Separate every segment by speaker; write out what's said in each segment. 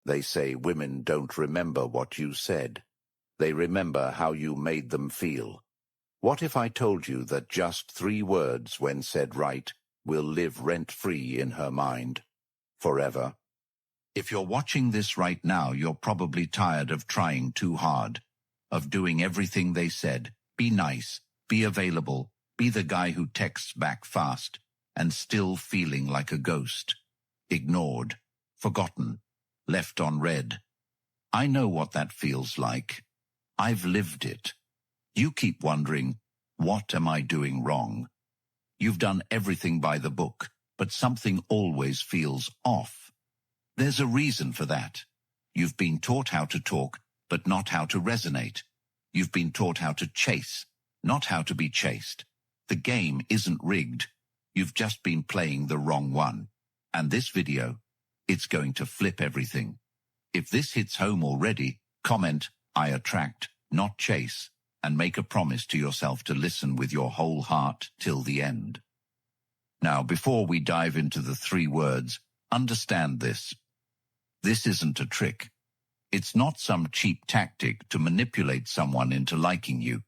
Speaker 1: They say women don't remember what you said. They remember how you made them feel. What if I told you that just 3 words, when said right, will live rent-free in her mind? Forever. If you're watching this right now, you're probably tired of trying too hard, of doing everything they said. Be nice, be available, be the guy who texts back fast, and still feeling like a ghost. Ignored, forgotten, left on red. I know what that feels like. I've lived it. You keep wondering, what am I doing wrong? You've done everything by the book, but something always feels off. There's a reason for that. You've been taught how to talk, but not how to resonate. You've been taught how to chase, not how to be chased. The game isn't rigged. You've just been playing the wrong one. And this video, it's going to flip everything. If this hits home already, comment, I attract, not chase, and make a promise to yourself to listen with your whole heart till the end. Now, before we dive into the 3 words, understand this. This isn't a trick. It's not some cheap tactic to manipulate someone into liking you.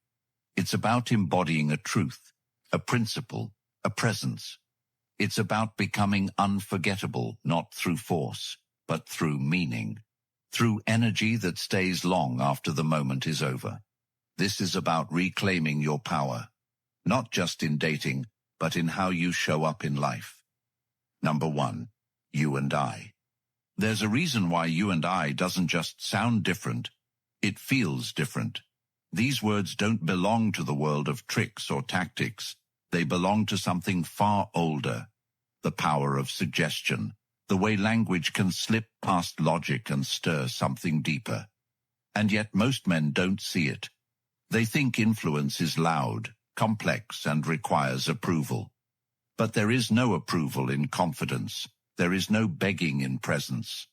Speaker 1: It's about embodying a truth, a principle, a presence. It's about becoming unforgettable, not through force, but through meaning, through energy that stays long after the moment is over. This is about reclaiming your power, not just in dating, but in how you show up in life. Number 1, you and I. There's a reason why you and I doesn't just sound different, it feels different. These words don't belong to the world of tricks or tactics. They belong to something far older, the power of suggestion, the way language can slip past logic and stir something deeper. And yet most men don't see it. They think influence is loud, complex, and requires approval. But there is no approval in confidence. There is no begging in presence.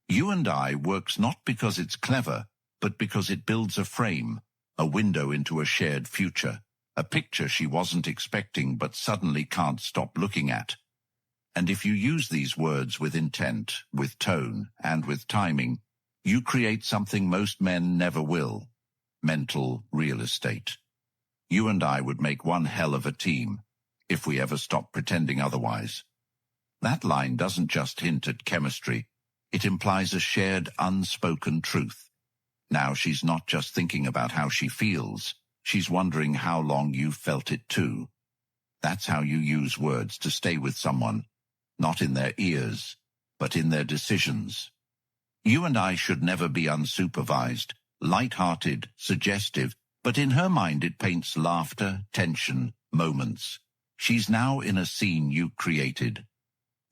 Speaker 1: You and I works not because it's clever, but because it builds a frame, a window into a shared future, a picture she wasn't expecting but suddenly can't stop looking at. And if you use these words with intent, with tone, and with timing, you create something most men never will: mental real estate. You and I would make one hell of a team, if we ever stop pretending otherwise. That line doesn't just hint at chemistry, it implies a shared unspoken truth. Now she's not just thinking about how she feels, she's wondering how long you've felt it too. That's how you use words to stay with someone, not in their ears, but in their decisions. You and I should never be unsupervised, light-hearted, suggestive, but in her mind it paints laughter, tension, moments. She's now in a scene you created.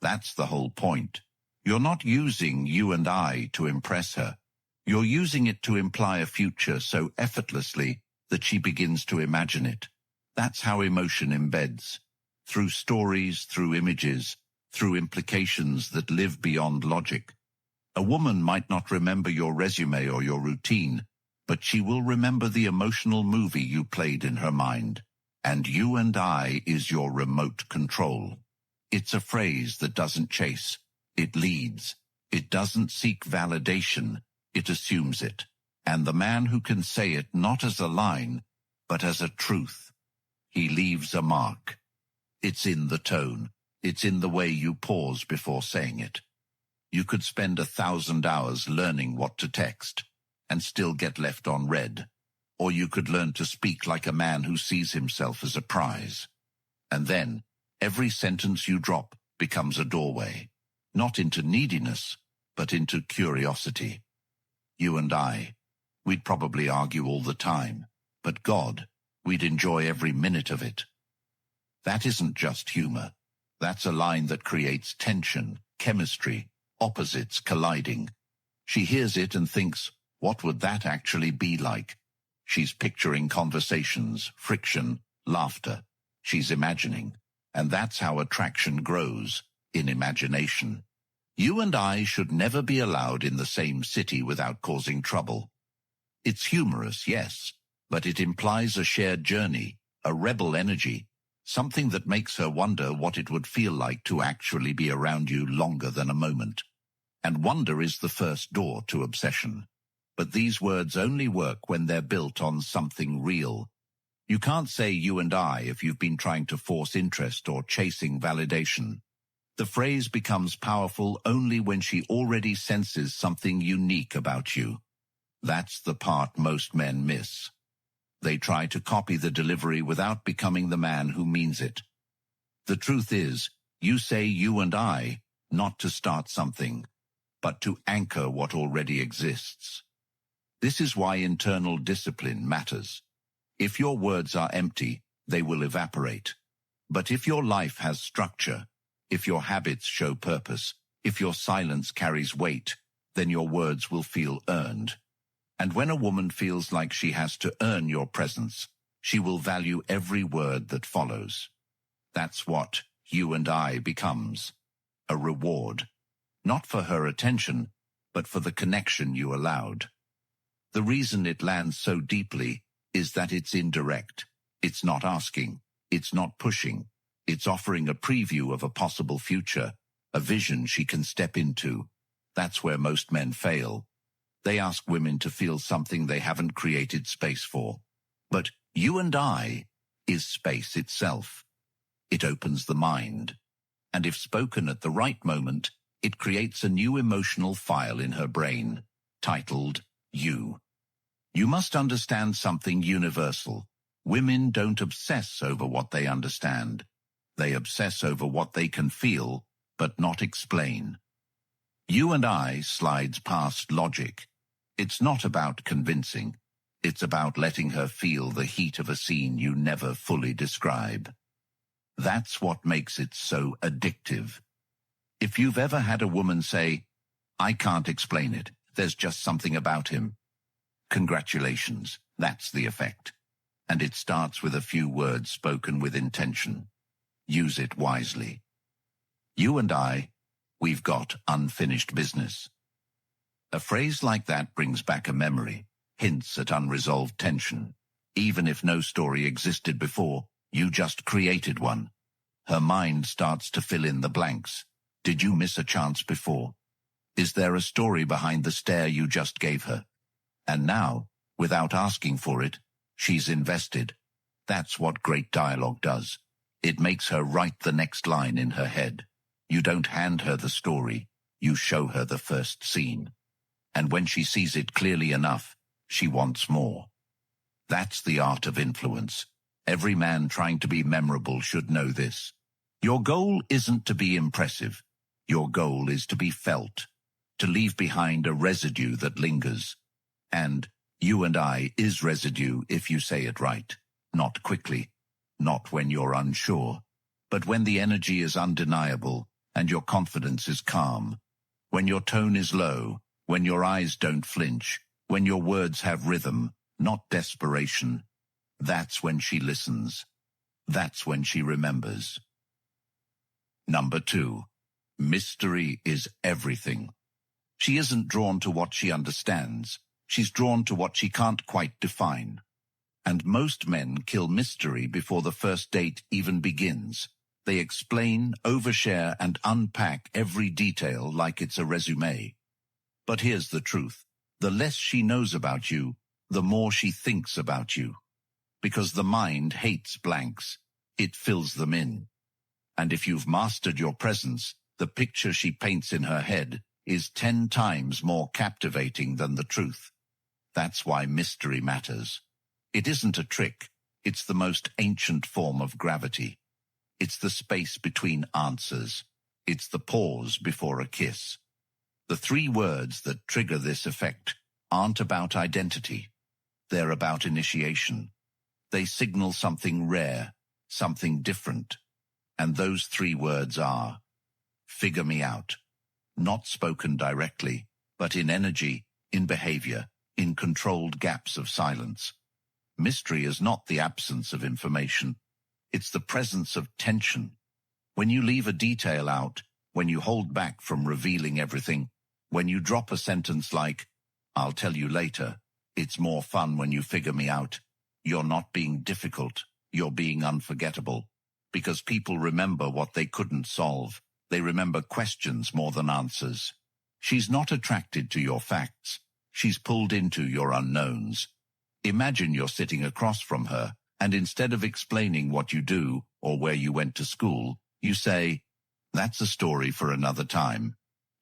Speaker 1: That's the whole point. You're not using you and I to impress her. You're using it to imply a future so effortlessly that she begins to imagine it. That's how emotion embeds. Through stories, through images, through implications that live beyond logic. A woman might not remember your resume or your routine, but she will remember the emotional movie you played in her mind. And you and I is your remote control. It's a phrase that doesn't chase, it leads. It doesn't seek validation, it assumes it. And the man who can say it not as a line, but as a truth, he leaves a mark. It's in the tone, it's in the way you pause before saying it. You could spend 1,000 hours learning what to text, and still get left on red. Or you could learn to speak like a man who sees himself as a prize. And then, every sentence you drop becomes a doorway, not into neediness, but into curiosity. You and I, we'd probably argue all the time, but God, we'd enjoy every minute of it. That isn't just humor. That's a line that creates tension, chemistry, opposites colliding. She hears it and thinks, what would that actually be like? She's picturing conversations, friction, laughter. She's imagining. And that's how attraction grows, in imagination. You and I should never be allowed in the same city without causing trouble. It's humorous, yes, but it implies a shared journey, a rebel energy, something that makes her wonder what it would feel like to actually be around you longer than a moment. And wonder is the first door to obsession. But these words only work when they're built on something real. You can't say you and I if you've been trying to force interest or chasing validation. The phrase becomes powerful only when she already senses something unique about you. That's the part most men miss. They try to copy the delivery without becoming the man who means it. The truth is, you say you and I, not to start something, but to anchor what already exists. This is why internal discipline matters. If your words are empty, they will evaporate. But if your life has structure, if your habits show purpose, if your silence carries weight, then your words will feel earned. And when a woman feels like she has to earn your presence, she will value every word that follows. That's what you and I becomes. A reward. Not for her attention, but for the connection you allowed. The reason it lands so deeply is that it's indirect. It's not asking. It's not pushing. It's offering a preview of a possible future, a vision she can step into. That's where most men fail. They ask women to feel something they haven't created space for. But you and I is space itself. It opens the mind. And if spoken at the right moment, it creates a new emotional file in her brain, titled You. You must understand something universal. Women don't obsess over what they understand. They obsess over what they can feel, but not explain. You and I slides past logic. It's not about convincing. It's about letting her feel the heat of a scene you never fully describe. That's what makes it so addictive. If you've ever had a woman say, "I can't explain it, there's just something about him," congratulations, that's the effect. And it starts with a few words spoken with intention. Use it wisely. You and I, we've got unfinished business. A phrase like that brings back a memory, hints at unresolved tension. Even if no story existed before, you just created one. Her mind starts to fill in the blanks. Did you miss a chance before? Is there a story behind the stare you just gave her? And now, without asking for it, she's invested. That's what great dialogue does. It makes her write the next line in her head. You don't hand her the story, you show her the first scene. And when she sees it clearly enough, she wants more. That's the art of influence. Every man trying to be memorable should know this. Your goal isn't to be impressive. Your goal is to be felt, to leave behind a residue that lingers. And you and I is residue if you say it right, not quickly. Not when you're unsure, but when the energy is undeniable and your confidence is calm, when your tone is low, when your eyes don't flinch, when your words have rhythm, not desperation. That's when she listens. That's when she remembers. Number 2. Mystery is everything. She isn't drawn to what she understands. She's drawn to what she can't quite define. And most men kill mystery before the first date even begins. They explain, overshare, and unpack every detail like it's a resume. But here's the truth. The less she knows about you, the more she thinks about you. Because the mind hates blanks. It fills them in. And if you've mastered your presence, the picture she paints in her head is 10 times more captivating than the truth. That's why mystery matters. It isn't a trick. It's the most ancient form of gravity. It's the space between answers. It's the pause before a kiss. The 3 words that trigger this effect aren't about identity. They're about initiation. They signal something rare, something different. And those 3 words are, figure me out. Not spoken directly, but in energy, in behavior, in controlled gaps of silence. Mystery is not the absence of information. It's the presence of tension. When you leave a detail out, when you hold back from revealing everything, when you drop a sentence like, "I'll tell you later, it's more fun when you figure me out," you're not being difficult, you're being unforgettable. Because people remember what they couldn't solve. They remember questions more than answers. She's not attracted to your facts. She's pulled into your unknowns. Imagine you're sitting across from her, and instead of explaining what you do or where you went to school, you say, "That's a story for another time."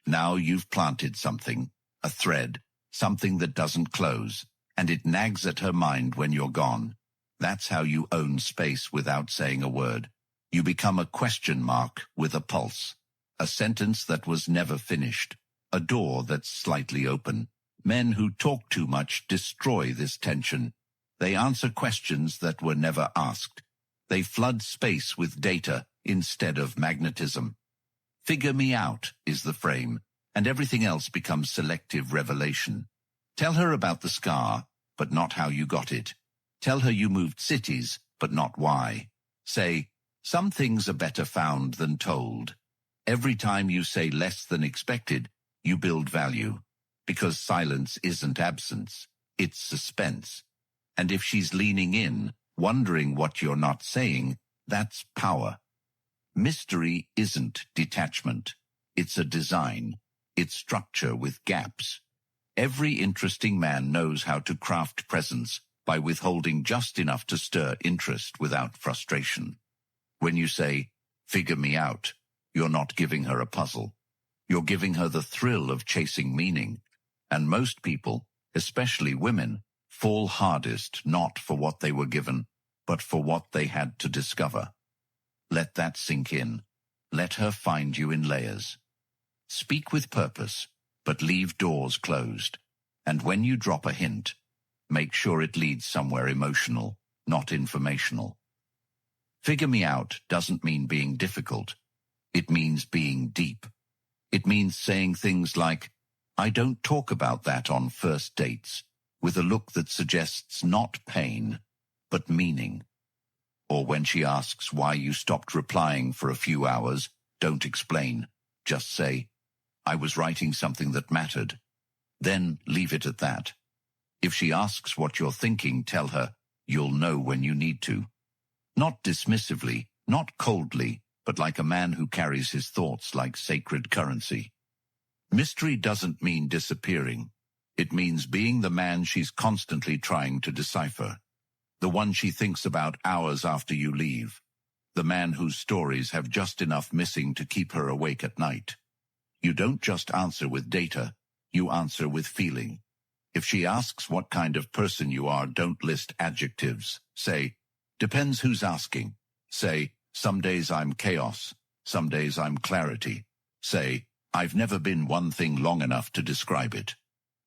Speaker 1: Now you've planted something, a thread, something that doesn't close, and it nags at her mind when you're gone. That's how you own space without saying a word. You become a question mark with a pulse, a sentence that was never finished, a door that's slightly open. Men who talk too much destroy this tension. They answer questions that were never asked. They flood space with data instead of magnetism. Figure me out is the frame, and everything else becomes selective revelation. Tell her about the scar, but not how you got it. Tell her you moved cities, but not why. Say, some things are better found than told. Every time you say less than expected, you build value. Because silence isn't absence, it's suspense. And if she's leaning in, wondering what you're not saying, that's power. Mystery isn't detachment. It's a design. It's structure with gaps. Every interesting man knows how to craft presence by withholding just enough to stir interest without frustration. When you say, "Figure me out," you're not giving her a puzzle. You're giving her the thrill of chasing meaning. And most people, especially women, fall hardest not for what they were given, but for what they had to discover. Let that sink in. Let her find you in layers. Speak with purpose, but leave doors closed. And when you drop a hint, make sure it leads somewhere emotional, not informational. Figure me out doesn't mean being difficult. It means being deep. It means saying things like, "I don't talk about that on first dates," with a look that suggests not pain, but meaning. Or when she asks why you stopped replying for a few hours, don't explain. Just say, "I was writing something that mattered." Then leave it at that. If she asks what you're thinking, tell her, "You'll know when you need to." Not dismissively, not coldly, but like a man who carries his thoughts like sacred currency. Mystery doesn't mean disappearing. It means being the man she's constantly trying to decipher. The one she thinks about hours after you leave. The man whose stories have just enough missing to keep her awake at night. You don't just answer with data, you answer with feeling. If she asks what kind of person you are, don't list adjectives. Say, "Depends who's asking." Say, "Some days I'm chaos, some days I'm clarity." Say, "I've never been one thing long enough to describe it."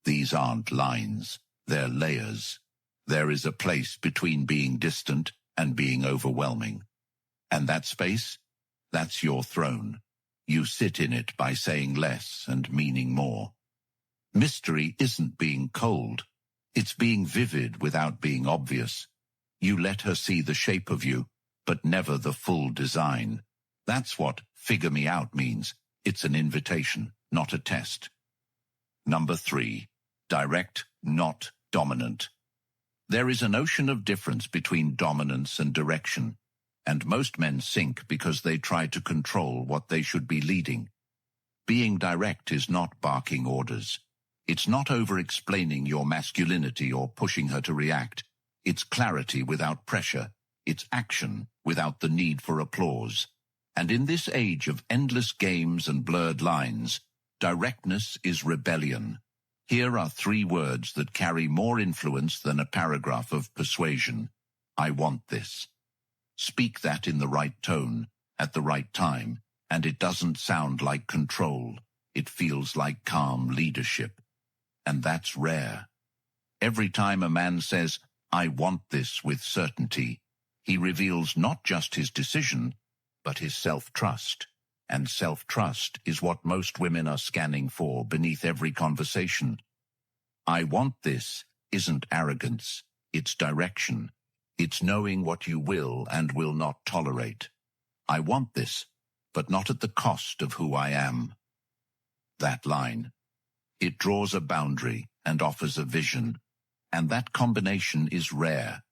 Speaker 1: These aren't lines, they're layers. There is a place between being distant and being overwhelming. And that space, that's your throne. You sit in it by saying less and meaning more. Mystery isn't being cold. It's being vivid without being obvious. You let her see the shape of you, but never the full design. That's what "figure me out" means. It's an invitation, not a test. Number 3. Direct, not dominant. There is an ocean of difference between dominance and direction, and most men sink because they try to control what they should be leading. Being direct is not barking orders. It's not over-explaining your masculinity or pushing her to react. It's clarity without pressure. It's action without the need for applause. And in this age of endless games and blurred lines, directness is rebellion. Here are 3 words that carry more influence than a paragraph of persuasion. I want this. Speak that in the right tone, at the right time, and it doesn't sound like control. It feels like calm leadership. And that's rare. Every time a man says, "I want this," with certainty, he reveals not just his decision, but his self-trust. And self-trust is what most women are scanning for beneath every conversation. I want this isn't arrogance, it's direction. It's knowing what you will and will not tolerate. I want this, but not at the cost of who I am. That line. It draws a boundary and offers a vision, and that combination is rare.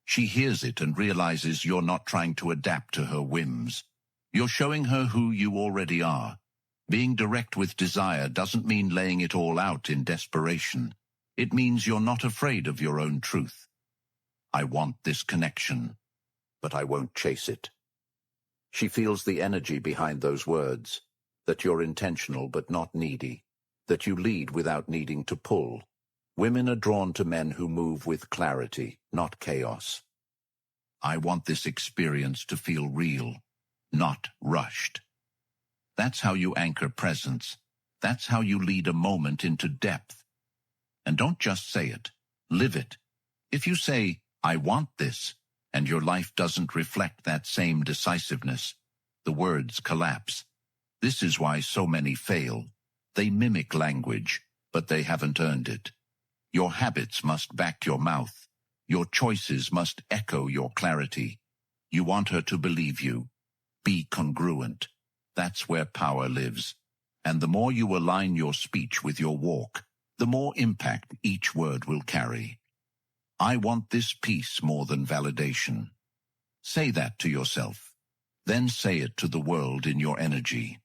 Speaker 1: She hears it and realizes you're not trying to adapt to her whims. You're showing her who you already are. Being direct with desire doesn't mean laying it all out in desperation. It means you're not afraid of your own truth. I want this connection, but I won't chase it. She feels the energy behind those words, that you're intentional but not needy, that you lead without needing to pull. Women are drawn to men who move with clarity, not chaos. I want this experience to feel real, not rushed. That's how you anchor presence. That's how you lead a moment into depth. And don't just say it, live it. If you say, I want this, and your life doesn't reflect that same decisiveness, the words collapse. This is why so many fail. They mimic language, but they haven't earned it. Your habits must back your mouth. Your choices must echo your clarity. You want her to believe you. Be congruent. That's where power lives. And the more you align your speech with your walk, the more impact each word will carry. I want this peace more than validation. Say that to yourself. Then say it to the world in your energy.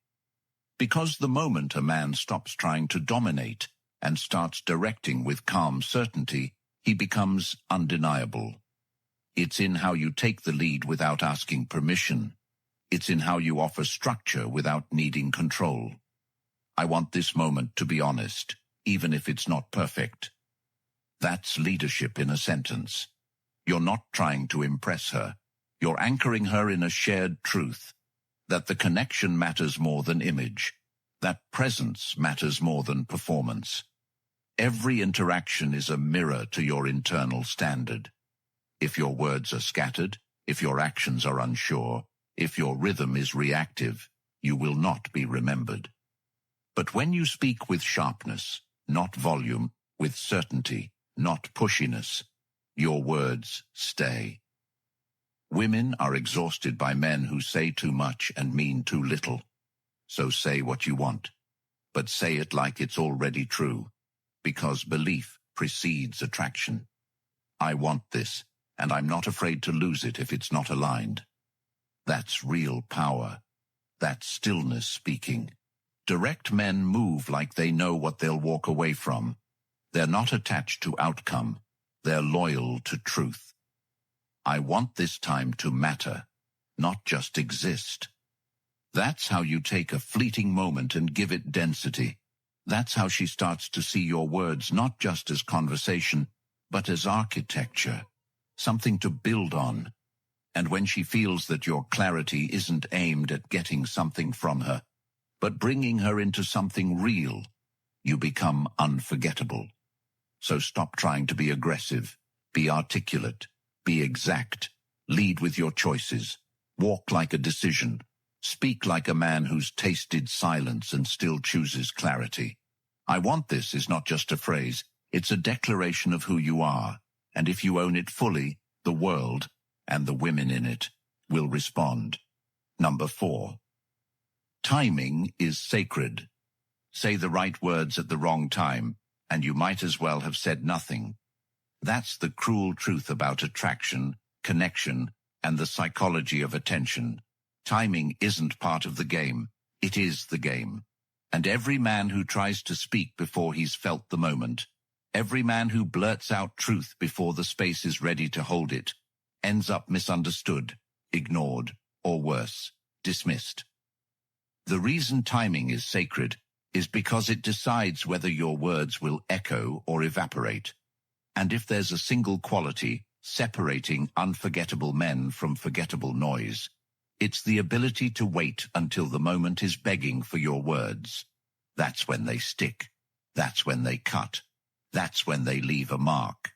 Speaker 1: Because the moment a man stops trying to dominate and starts directing with calm certainty, he becomes undeniable. It's in how you take the lead without asking permission. It's in how you offer structure without needing control. I want this moment to be honest, even if it's not perfect. That's leadership in a sentence. You're not trying to impress her. You're anchoring her in a shared truth, that the connection matters more than image, that presence matters more than performance. Every interaction is a mirror to your internal standard. If your words are scattered, if your actions are unsure, if your rhythm is reactive, you will not be remembered. But when you speak with sharpness, not volume, with certainty, not pushiness, your words stay. Women are exhausted by men who say too much and mean too little. So say what you want, but say it like it's already true, because belief precedes attraction. I want this, and I'm not afraid to lose it if it's not aligned. That's real power. That's stillness speaking. Direct men move like they know what they'll walk away from. They're not attached to outcome. They're loyal to truth. I want this time to matter, not just exist. That's how you take a fleeting moment and give it density. That's how she starts to see your words not just as conversation, but as architecture, something to build on. And when she feels that your clarity isn't aimed at getting something from her, but bringing her into something real, you become unforgettable. So stop trying to be aggressive, be articulate, be exact, lead with your choices, walk like a decision, speak like a man who's tasted silence and still chooses clarity. I want this is not just a phrase, it's a declaration of who you are, and if you own it fully, the world, and the women in it, will respond. Number 4. Timing is sacred. Say the right words at the wrong time, and you might as well have said nothing. That's the cruel truth about attraction, connection, and the psychology of attention. Timing isn't part of the game, it is the game. And every man who tries to speak before he's felt the moment, every man who blurts out truth before the space is ready to hold it, ends up misunderstood, ignored, or worse, dismissed. The reason timing is sacred is because it decides whether your words will echo or evaporate. And if there's a single quality separating unforgettable men from forgettable noise, it's the ability to wait until the moment is begging for your words. That's when they stick. That's when they cut. That's when they leave a mark.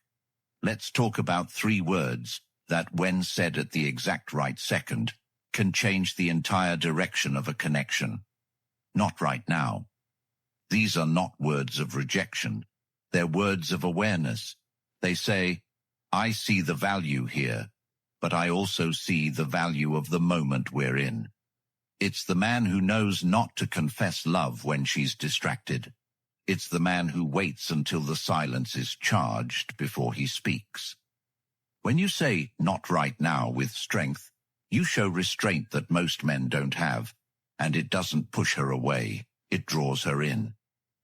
Speaker 1: Let's talk about 3 words that, when said at the exact right second, can change the entire direction of a connection. Not right now. These are not words of rejection. They're words of awareness. They say, I see the value here, but I also see the value of the moment we're in. It's the man who knows not to confess love when she's distracted. It's the man who waits until the silence is charged before he speaks. When you say, not right now, with strength, you show restraint that most men don't have, and it doesn't push her away. It draws her in.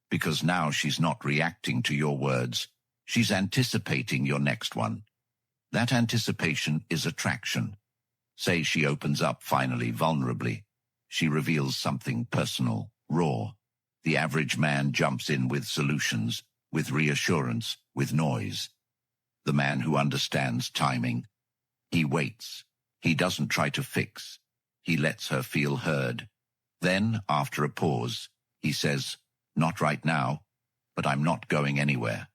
Speaker 1: Because now she's not reacting to your words. She's anticipating your next one. That anticipation is attraction. Say she opens up finally vulnerably. She reveals something personal, raw. The average man jumps in with solutions, with reassurance, with noise. The man who understands timing, he waits. He doesn't try to fix. He lets her feel heard. Then, after a pause, he says, "Not right now, but I'm not going anywhere."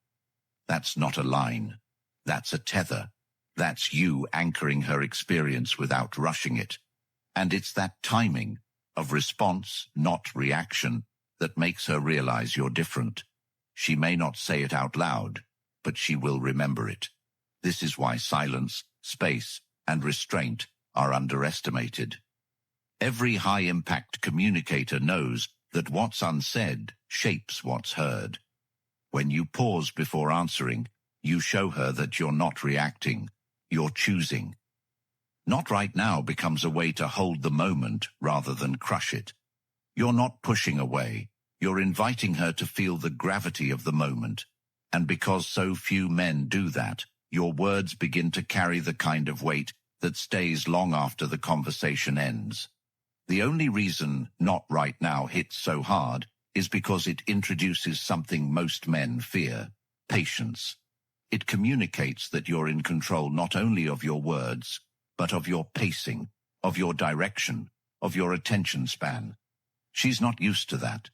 Speaker 1: That's not a line. That's a tether. That's you anchoring her experience without rushing it. And it's that timing of response, not reaction, that makes her realize you're different. She may not say it out loud, but she will remember it. This is why silence, space, and restraint are underestimated. Every high-impact communicator knows that what's unsaid shapes what's heard. When you pause before answering, you show her that you're not reacting, you're choosing. Not right now becomes a way to hold the moment rather than crush it. You're not pushing away, you're inviting her to feel the gravity of the moment. And because so few men do that, your words begin to carry the kind of weight that stays long after the conversation ends. The only reason "not right now" hits so hard is because it introduces something most men fear: patience. It communicates that you're in control not only of your words, but of your pacing, of your direction, of your attention span. She's not used to that.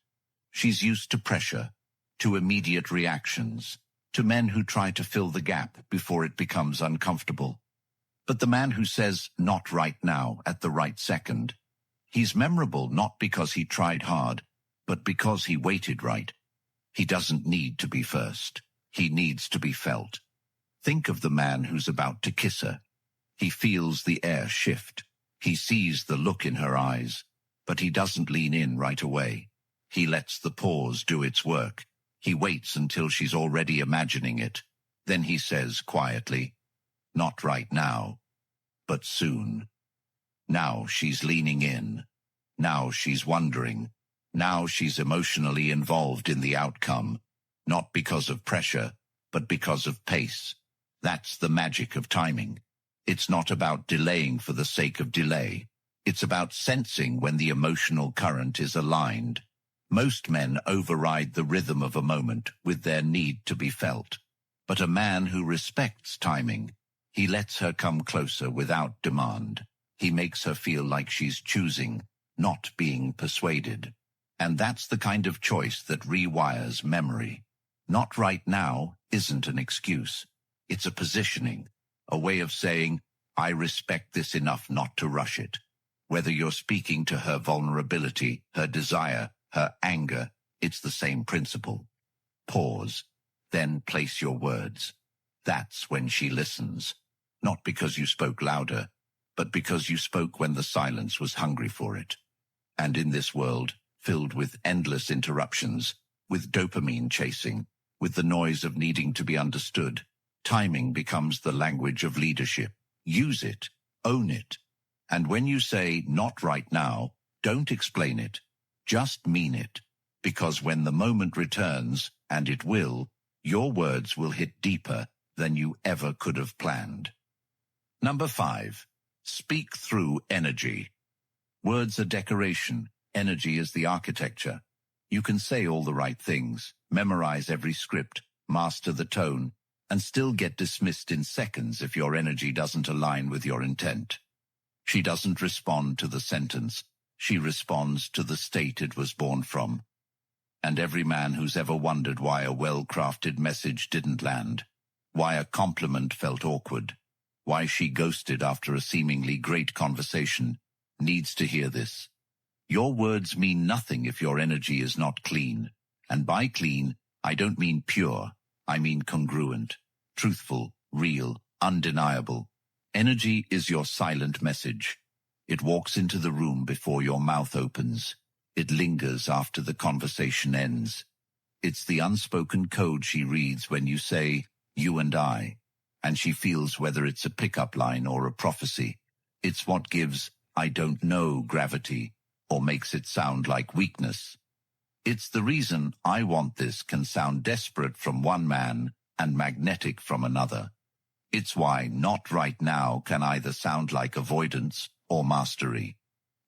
Speaker 1: She's used to pressure, to immediate reactions, to men who try to fill the gap before it becomes uncomfortable. But the man who says "not right now" at the right second, he's memorable not because he tried hard, but because he waited right. He doesn't need to be first. He needs to be felt. Think of the man who's about to kiss her. He feels the air shift. He sees the look in her eyes, but he doesn't lean in right away. He lets the pause do its work. He waits until she's already imagining it. Then he says quietly, "Not right now, but soon." Now she's leaning in. Now she's wondering. Now she's emotionally involved in the outcome, not because of pressure, but because of pace. That's the magic of timing. It's not about delaying for the sake of delay. It's about sensing when the emotional current is aligned. Most men override the rhythm of a moment with their need to be felt. But a man who respects timing, he lets her come closer without demand. He makes her feel like she's choosing, not being persuaded. And that's the kind of choice that rewires memory. "Not right now" isn't an excuse. It's a positioning, a way of saying, "I respect this enough not to rush it." Whether you're speaking to her vulnerability, her desire, her anger, it's the same principle. Pause, then place your words. That's when she listens. Not because you spoke louder, but because you spoke when the silence was hungry for it. And in this world, filled with endless interruptions, with dopamine chasing, with the noise of needing to be understood, timing becomes the language of leadership. Use it, own it. And when you say "not right now," don't explain it. Just mean it. Because when the moment returns, and it will, your words will hit deeper than you ever could have planned. Number 5. Speak through energy. Words are decoration. Energy is the architecture. You can say all the right things, memorize every script, master the tone, and still get dismissed in seconds if your energy doesn't align with your intent. She doesn't respond to the sentence. She responds to the state it was born from. And every man who's ever wondered why a well-crafted message didn't land, why a compliment felt awkward, why she ghosted after a seemingly great conversation, needs to hear this. Your words mean nothing if your energy is not clean. And by clean, I don't mean pure. I mean congruent, truthful, real, undeniable. Energy is your silent message. It walks into the room before your mouth opens. It lingers after the conversation ends. It's the unspoken code she reads when you say, "you and I," and she feels whether it's a pickup line or a prophecy. It's what gives "I don't know" gravity, or makes it sound like weakness. It's the reason "I want this" can sound desperate from one man and magnetic from another. It's why "not right now" can either sound like avoidance or mastery.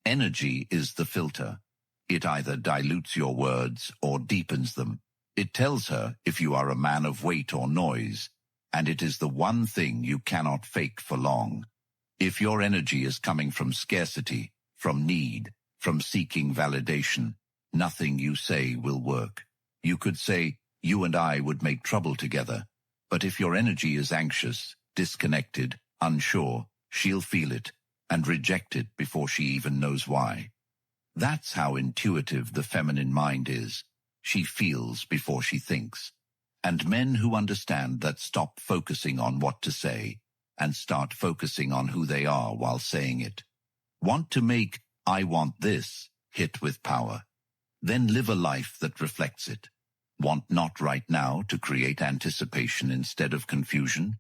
Speaker 1: Energy is the filter. It either dilutes your words or deepens them. It tells her if you are a man of weight or noise, and it is the one thing you cannot fake for long. If your energy is coming from scarcity, from need, from seeking validation, nothing you say will work. You could say, "You and I would make trouble together," but if your energy is anxious, disconnected, unsure, she'll feel it and reject it before she even knows why. That's how intuitive the feminine mind is. She feels before she thinks. And men who understand that stop focusing on what to say and start focusing on who they are while saying it. Want to make "I want this" hit with power. Then live a life that reflects it. Want "not right now" to create anticipation instead of confusion?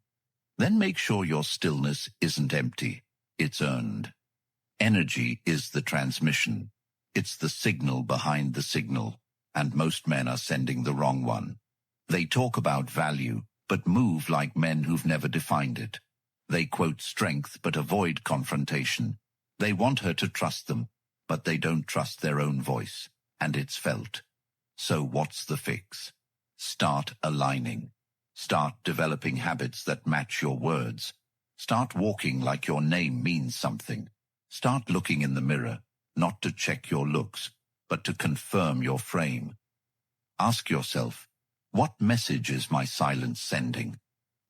Speaker 1: Then make sure your stillness isn't empty. It's earned. Energy is the transmission. It's the signal behind the signal, and most men are sending the wrong one. They talk about value, but move like men who've never defined it. They quote strength but avoid confrontation. They want her to trust them, but they don't trust their own voice, and it's felt. So what's the fix? Start aligning. Start developing habits that match your words. Start walking like your name means something. Start looking in the mirror, not to check your looks, but to confirm your frame. Ask yourself, what message is my silence sending?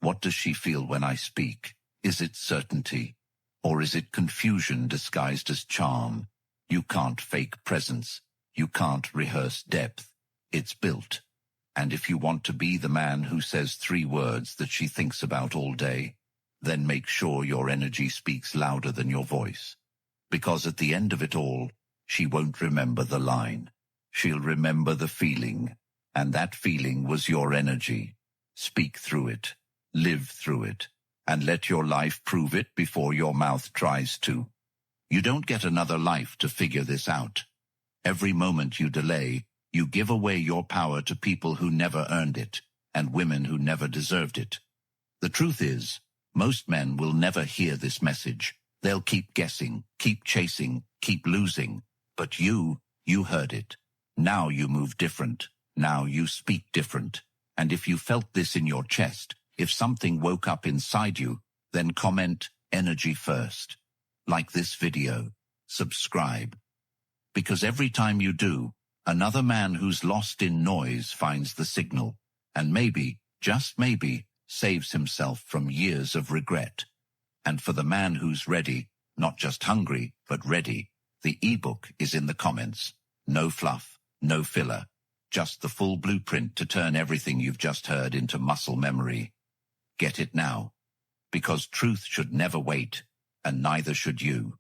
Speaker 1: What does she feel when I speak? Is it certainty? Or is it confusion disguised as charm? You can't fake presence. You can't rehearse depth. It's built. And if you want to be the man who says 3 words that she thinks about all day, then make sure your energy speaks louder than your voice. Because at the end of it all, she won't remember the line. She'll remember the feeling, and that feeling was your energy. Speak through it, live through it, and let your life prove it before your mouth tries to. You don't get another life to figure this out. Every moment you delay, you give away your power to people who never earned it, and women who never deserved it. The truth is, most men will never hear this message. They'll keep guessing, keep chasing, keep losing. But you heard it. Now you move different. Now you speak different. And if you felt this in your chest, if something woke up inside you, then comment "energy" first. Like this video. Subscribe. Because every time you do, another man who's lost in noise finds the signal, and maybe, just maybe, saves himself from years of regret. And for the man who's ready, not just hungry, but ready, the ebook is in the comments. No fluff, no filler, just the full blueprint to turn everything you've just heard into muscle memory. Get it now. Because truth should never wait, and neither should you.